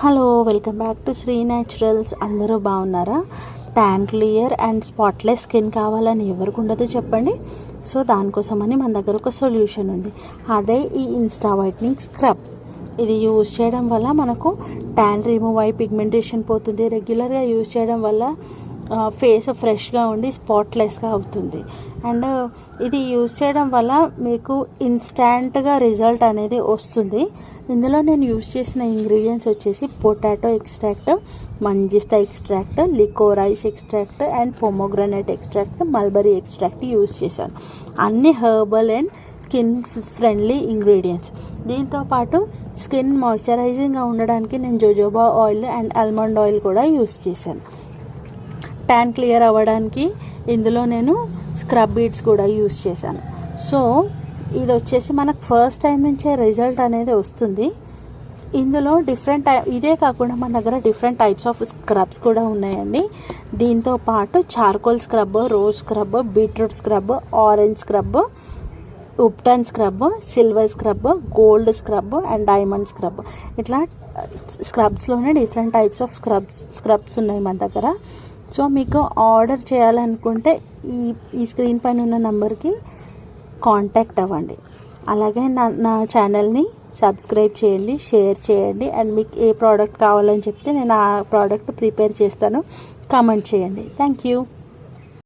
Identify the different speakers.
Speaker 1: Hello, welcome back to Sri Naturals. అందరూ బాగున్నారా? Tan clear and spotless skin కావాలని ఎవరికి ఉండదు చెప్పండి. సో దానికోసమని మన దగ్గర ఒక సొల్యూషన్ ఉంది. అదే ఈ ఇన్స్టా వైట్నింగ్ స్క్రబ్. ఇది యూజ్ చేయడం వల్ల మనకు ట్యాన్ రిమూవ్ అయ్యి పిగ్మెంటేషన్ పోతుంది. రెగ్యులర్గా యూజ్ చేయడం వల్ల ఫేస్ ఫ్రెష్గా ఉండి స్పాట్లెస్గా అవుతుంది. అండ్ ఇది యూజ్ చేయడం వల్ల మీకు ఇన్స్టాంట్గా రిజల్ట్ అనేది వస్తుంది. ఇందులో నేను యూజ్ చేసిన ఇంగ్రీడియంట్స్ వచ్చేసి potato extract, manjistha extract, licorice extract and pomegranate extract, mulberry extract use చేశాను. అన్ని herbal and skin friendly ingredients. దీంతోపాటు స్కిన్ మాయిశ్చరైజింగ్గా ఉండడానికి నేను jojoba oil and almond oil కూడా యూజ్ చేశాను. ట్యాన్ క్లియర్ అవ్వడానికి ఇందులో నేను స్క్రబ్ బీడ్స్ కూడా యూజ్ చేశాను. సో ఇది వచ్చేసి మనకు ఫస్ట్ టైం నుంచే రిజల్ట్ అనేది వస్తుంది. ఇందులో ఇదే కాకుండా మన దగ్గర డిఫరెంట్ టైప్స్ ఆఫ్ స్క్రబ్స్ కూడా ఉన్నాయండి. దీంతో పాటు charcoal scrub, rose scrub, beetroot scrub, orange scrub, ubtan scrub, silver scrub, gold scrub and diamond scrub. ఇట్లా స్క్రబ్స్లోనే డిఫరెంట్ టైప్స్ ఆఫ్ స్క్రబ్స్ ఉన్నాయి మన దగ్గర. సో మీకు ఆర్డర్ చేయాలనుకుంటే ఈ స్క్రీన్ పైన ఉన్న నెంబర్కి కాంటాక్ట్ అవ్వండి. అలాగే నా ఛానల్ని సబ్స్క్రైబ్ చేయండి, షేర్ చేయండి. అండ్ మీకు ఏ ప్రోడక్ట్ కావాలని చెప్తే నేను ఆ ప్రోడక్ట్ ప్రిపేర్ చేస్తాను. కామెంట్ చేయండి. Thank you.